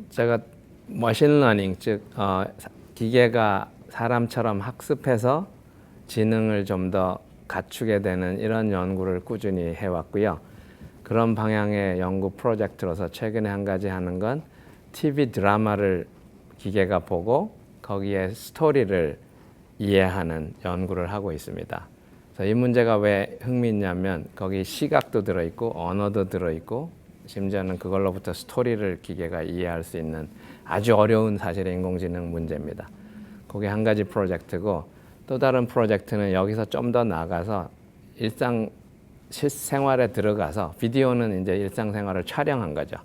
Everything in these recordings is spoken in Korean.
제가 머신러닝, 즉 기계가 사람처럼 학습해서 지능을 좀 더 갖추게 되는 이런 연구를 꾸준히 해왔고요. 그런 방향의 연구 프로젝트로서 최근에 한 가지 하는 건 TV 드라마를 기계가 보고 거기에 스토리를 이해하는 연구를 하고 있습니다. 그래서 이 문제가 왜 흥미있냐면 거기 시각도 들어있고 언어도 들어있고 심지어는 그걸로부터 스토리를 기계가 이해할 수 있는 아주 어려운 사실의 인공지능 문제입니다. 그게 한 가지 프로젝트고, 또 다른 프로젝트는 여기서 좀 더 나아가서 일상 실생활에 들어가서 비디오는 이제 일상생활을 촬영한 거죠.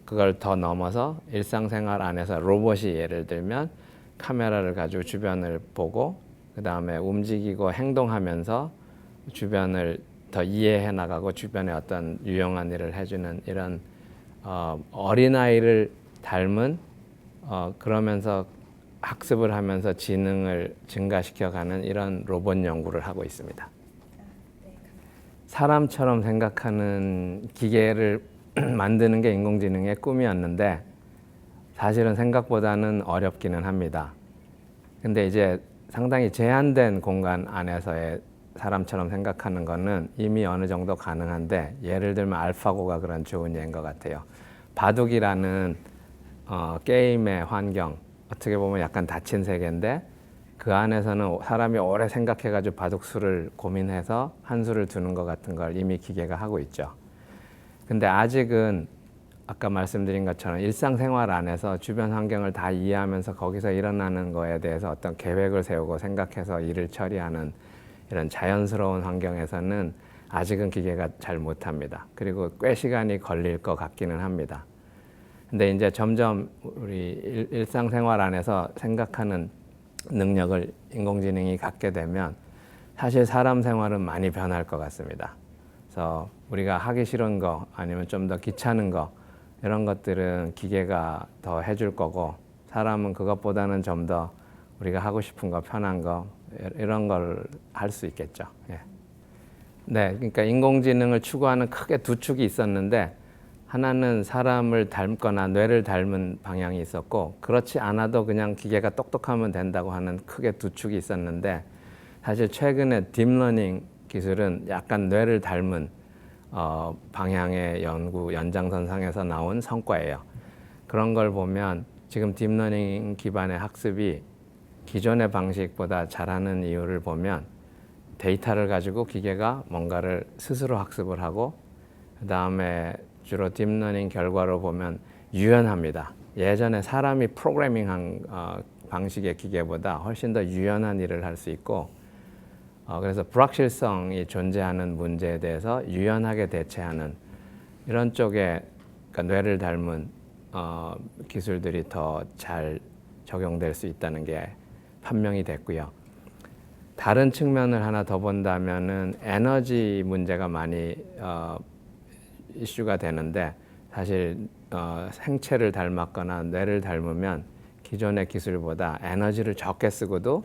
그걸 더 넘어서 일상생활 안에서 로봇이 예를 들면 카메라를 가지고 주변을 보고 그 다음에 움직이고 행동하면서 주변을 더 이해해 나가고 주변에 어떤 유용한 일을 해주는 이런 어린아이를 닮은 그러면서 학습을 하면서 지능을 증가시켜가는 이런 로봇 연구를 하고 있습니다. 사람처럼 생각하는 기계를 만드는 게 인공지능의 꿈이었는데 사실은 생각보다는 어렵기는 합니다. 근데 이제 상당히 제한된 공간 안에서의 사람처럼 생각하는 거는 이미 어느 정도 가능한데, 예를 들면 알파고가 그런 좋은 예인 것 같아요. 바둑이라는 게임의 환경, 어떻게 보면 약간 닫힌 세계인데 그 안에서는 사람이 오래 생각해가지고 바둑수를 고민해서 한 수를 두는 것 같은 걸 이미 기계가 하고 있죠. 근데 아직은 아까 말씀드린 것처럼 일상생활 안에서 주변 환경을 다 이해하면서 거기서 일어나는 거에 대해서 어떤 계획을 세우고 생각해서 일을 처리하는 이런 자연스러운 환경에서는 아직은 기계가 잘 못합니다. 그리고 꽤 시간이 걸릴 것 같기는 합니다. 근데 이제 점점 우리 일상생활 안에서 생각하는 능력을 인공지능이 갖게 되면 사실 사람 생활은 많이 변할 것 같습니다. 그래서 우리가 하기 싫은 거 아니면 좀 더 귀찮은 거 이런 것들은 기계가 더 해줄 거고, 사람은 그것보다는 좀 더 우리가 하고 싶은 거, 편한 거 이런 걸 할 수 있겠죠. 예. 네, 그러니까 인공지능을 추구하는 크게 두 축이 있었는데, 하나는 사람을 닮거나 뇌를 닮은 방향이 있었고, 그렇지 않아도 그냥 기계가 똑똑하면 된다고 하는 크게 두 축이 있었는데, 사실 최근에 딥러닝 기술은 약간 뇌를 닮은 방향의 연구 연장선상에서 나온 성과예요. 그런 걸 보면 지금 딥러닝 기반의 학습이 기존의 방식보다 잘하는 이유를 보면, 데이터를 가지고 기계가 뭔가를 스스로 학습을 하고, 그 다음에 주로 딥러닝 결과로 보면 유연합니다. 예전에 사람이 프로그래밍한 방식의 기계보다 훨씬 더 유연한 일을 할 수 있고, 그래서 불확실성이 존재하는 문제에 대해서 유연하게 대처하는 이런 쪽에 그러니까 뇌를 닮은 기술들이 더 잘 적용될 수 있다는 게 판명이 됐고요. 다른 측면을 하나 더 본다면은 에너지 문제가 많이 이슈가 되는데, 사실 생체를 닮았거나 뇌를 닮으면 기존의 기술보다 에너지를 적게 쓰고도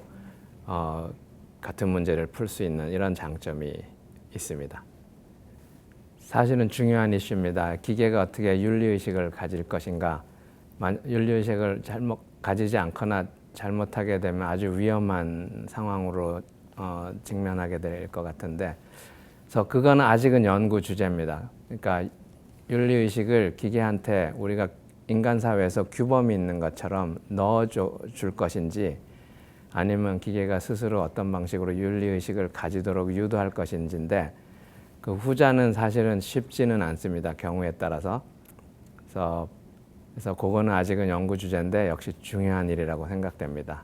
같은 문제를 풀 수 있는 이런 장점이 있습니다. 사실은 중요한 이슈입니다. 기계가 어떻게 윤리의식을 가질 것인가. 윤리의식을 가지지 않거나 잘못하게 되면 아주 위험한 상황으로 직면하게 될 것 같은데, 그래서 그거는 아직은 연구 주제입니다. 그러니까 윤리의식을 기계한테 우리가 인간 사회에서 규범이 있는 것처럼 넣어줄 것인지, 아니면 기계가 스스로 어떤 방식으로 윤리의식을 가지도록 유도할 것인지인데, 그 후자는 사실은 쉽지는 않습니다. 경우에 따라서. 그래서 그거는 아직은 연구 주제인데 역시 중요한 일이라고 생각됩니다.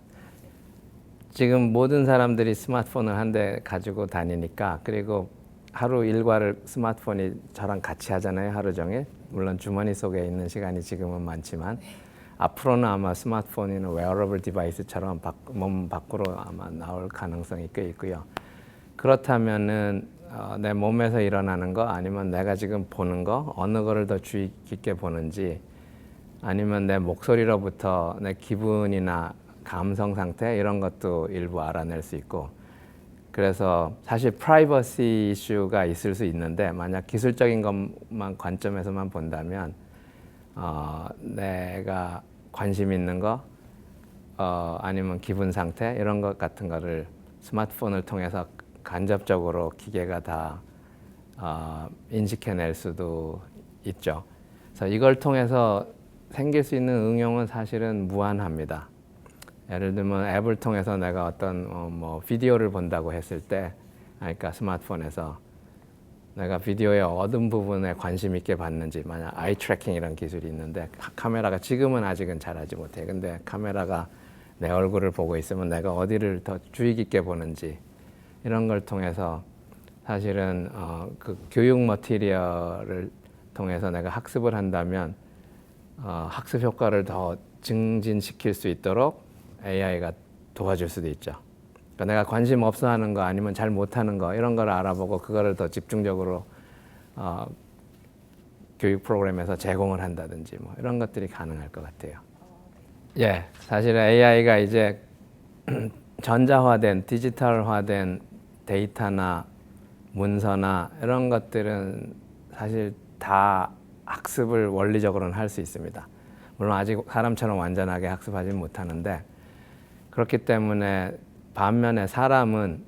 지금 모든 사람들이 스마트폰을 한 대 가지고 다니니까, 그리고 하루 일과를 스마트폰이 저랑 같이 하잖아요. 하루 종일. 물론 주머니 속에 있는 시간이 지금은 많지만 앞으로는 아마 스마트폰이나 웨어러블 디바이스처럼 몸 밖으로 아마 나올 가능성이 꽤 있고요. 그렇다면은 내 몸에서 일어나는 거, 아니면 내가 지금 보는 거, 어느 거를 더 주의 깊게 보는지, 아니면 내 목소리로부터 내 기분이나 감성 상태 이런 것도 일부 알아낼 수 있고, 그래서 사실 프라이버시 이슈가 있을 수 있는데 만약 기술적인 것만 관점에서만 본다면 내가 관심 있는 거 아니면 기분 상태 이런 것 같은 거를 스마트폰을 통해서 간접적으로 기계가 다 인식해낼 수도 있죠. 그래서 이걸 통해서 생길 수 있는 응용은 사실은 무한합니다. 예를 들면 앱을 통해서 내가 어떤 뭐 비디오를 본다고 했을 때, 그러니까 스마트폰에서 내가 비디오의 어떤 부분에 관심 있게 봤는지, 만약 아이 트래킹 이런 기술이 있는데 카메라가 지금은 아직은 잘하지 못해. 근데 카메라가 내 얼굴을 보고 있으면 내가 어디를 더 주의 깊게 보는지 이런 걸 통해서 사실은 그 교육 머티리얼을 통해서 내가 학습을 한다면 학습 효과를 더 증진시킬 수 있도록 AI가 도와줄 수도 있죠. 그러니까 내가 관심 없어 하는 거 아니면 잘 못하는 거 이런 걸 알아보고 그거를 더 집중적으로 교육 프로그램에서 제공을 한다든지 뭐 이런 것들이 가능할 것 같아요. 예, 사실 AI가 이제 전자화된 디지털화된 데이터나 문서나 이런 것들은 사실 다 학습을 원리적으로는 할 수 있습니다. 물론 아직 사람처럼 완전하게 학습하지는 못하는데, 그렇기 때문에 반면에 사람은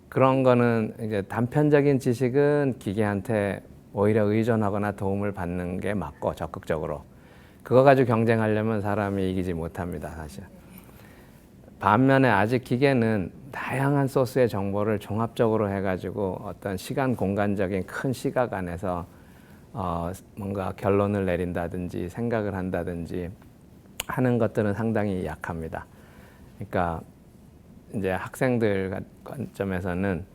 그런 거는 이제 단편적인 지식은 기계한테 오히려 의존하거나 도움을 받는 게 맞고 적극적으로 그거 가지고 경쟁하려면 사람이 이기지 못합니다, 사실. 반면에 아직 기계는 다양한 소스의 정보를 종합적으로 해가지고 어떤 시간 공간적인 큰 시각 안에서 뭔가 결론을 내린다든지 생각을 한다든지 하는 것들은 상당히 약합니다. 그러니까 이제 학생들 관점에서는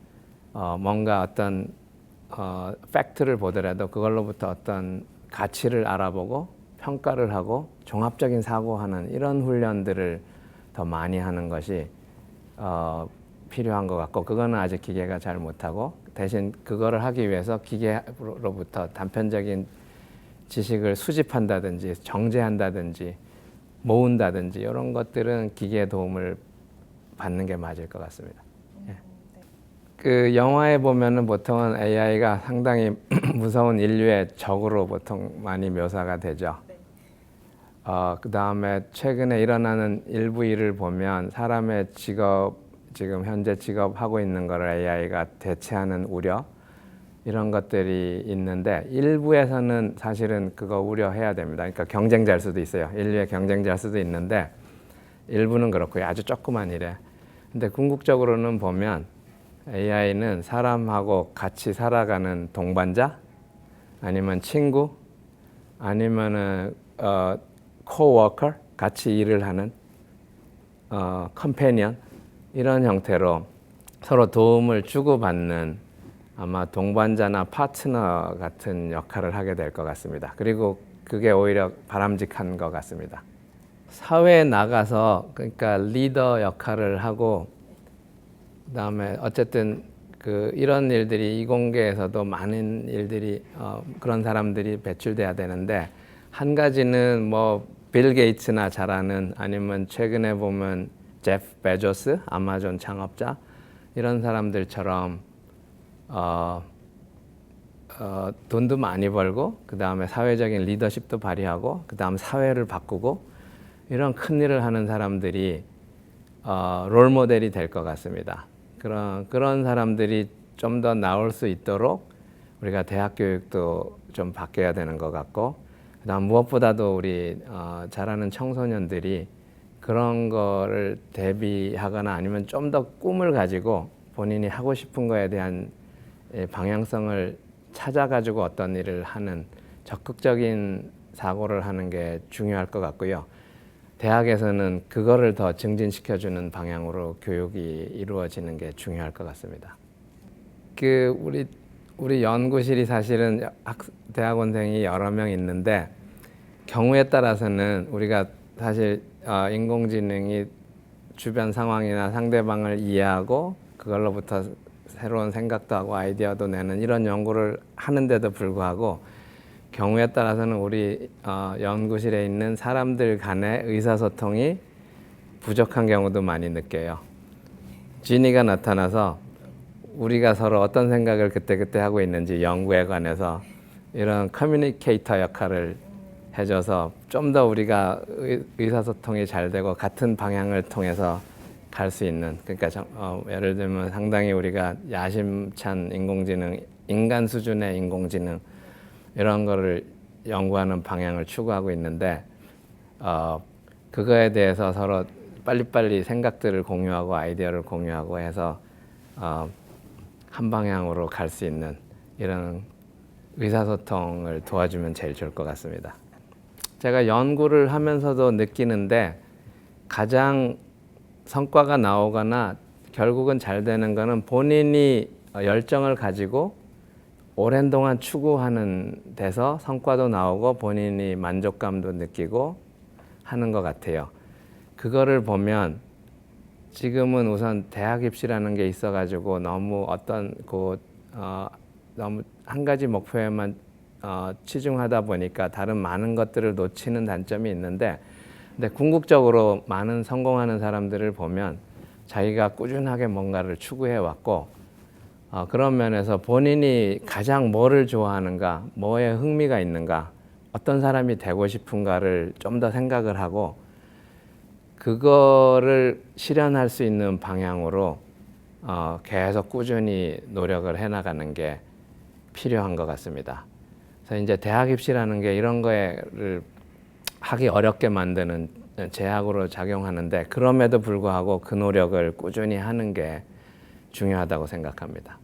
뭔가 어떤 팩트를 보더라도 그걸로부터 어떤 가치를 알아보고 평가를 하고 종합적인 사고하는 이런 훈련들을 더 많이 하는 것이 필요한 것 같고, 그거는 아직 기계가 잘 못하고, 대신 그거를 하기 위해서 기계로부터 단편적인 지식을 수집한다든지 정제한다든지 모은다든지 이런 것들은 기계의 도움을 받는 게 맞을 것 같습니다. 예. 그 영화에 보면은 보통은 AI가 상당히 무서운 인류의 적으로 보통 많이 묘사가 되죠. 그 다음에 최근에 일어나는 일부 일을 보면 사람의 직업, 지금 현재 직업 하고 있는 거를 AI가 대체하는 우려 이런 것들이 있는데, 일부에서는 사실은 그거 우려해야 됩니다. 그러니까 경쟁자일 수도 있어요. 인류의 경쟁자일 수도 있는데 일부는 그렇고요. 아주 조그만 일에. 근데 궁극적으로는 보면 AI는 사람하고 같이 살아가는 동반자 아니면 친구 아니면은 코워커, 같이 일을 하는 컴패니언 이런 형태로 서로 도움을 주고받는 아마 동반자나 파트너 같은 역할을 하게 될 것 같습니다. 그리고 그게 오히려 바람직한 것 같습니다. 사회에 나가서 그러니까 리더 역할을 하고, 그다음에 어쨌든 그 이런 일들이 이공계에서도 많은 일들이 그런 사람들이 배출돼야 되는데, 한 가지는 뭐 빌 게이츠나 잘 아는, 아니면 최근에 보면 제프 베조스 아마존 창업자 이런 사람들처럼 돈도 많이 벌고 그 다음에 사회적인 리더십도 발휘하고 그 다음 사회를 바꾸고 이런 큰 일을 하는 사람들이 롤 모델이 될 것 같습니다. 그런 사람들이 좀 더 나올 수 있도록 우리가 대학 교육도 좀 바뀌어야 되는 것 같고, 그다음 무엇보다도 우리 잘하는 청소년들이 그런 거를 대비하거나 아니면 좀 더 꿈을 가지고 본인이 하고 싶은 거에 대한 방향성을 찾아가지고 어떤 일을 하는 적극적인 사고를 하는 게 중요할 것 같고요. 대학에서는 그거를 더 증진시켜주는 방향으로 교육이 이루어지는 게 중요할 것 같습니다. 우리 연구실이 사실은 대학원생이 여러 명 있는데, 경우에 따라서는 우리가 사실 인공지능이 주변 상황이나 상대방을 이해하고 그걸로부터 새로운 생각도 하고 아이디어도 내는 이런 연구를 하는데도 불구하고, 경우에 따라서는 우리 연구실에 있는 사람들 간의 의사소통이 부족한 경우도 많이 느껴요. 지니가 나타나서 우리가 서로 어떤 생각을 그때그때 하고 있는지 연구에 관해서 이런 커뮤니케이터 역할을 해줘서 좀 더 우리가 의사소통이 잘 되고 같은 방향을 통해서 갈 수 있는, 그러니까 예를 들면 상당히 우리가 야심찬 인공지능, 인간 수준의 인공지능 이런 거를 연구하는 방향을 추구하고 있는데 그거에 대해서 서로 빨리빨리 생각들을 공유하고 아이디어를 공유하고 해서 한 방향으로 갈 수 있는 이런 의사소통을 도와주면 제일 좋을 것 같습니다. 제가 연구를 하면서도 느끼는데 가장 성과가 나오거나 결국은 잘 되는 거는 본인이 열정을 가지고 오랜 동안 추구하는 데서 성과도 나오고 본인이 만족감도 느끼고 하는 것 같아요. 그거를 보면 지금은 우선 대학 입시라는 게 있어가지고 너무 너무 한 가지 목표에만 치중하다 보니까 다른 많은 것들을 놓치는 단점이 있는데, 근데 궁극적으로 많은 성공하는 사람들을 보면 자기가 꾸준하게 뭔가를 추구해 왔고 그런 면에서 본인이 가장 뭐를 좋아하는가, 뭐에 흥미가 있는가, 어떤 사람이 되고 싶은가를 좀 더 생각을 하고 그거를 실현할 수 있는 방향으로 계속 꾸준히 노력을 해나가는 게 필요한 것 같습니다. 그래서 이제 대학 입시라는 게 이런 거를 하기 어렵게 만드는 제약으로 작용하는데, 그럼에도 불구하고 그 노력을 꾸준히 하는 게 중요하다고 생각합니다.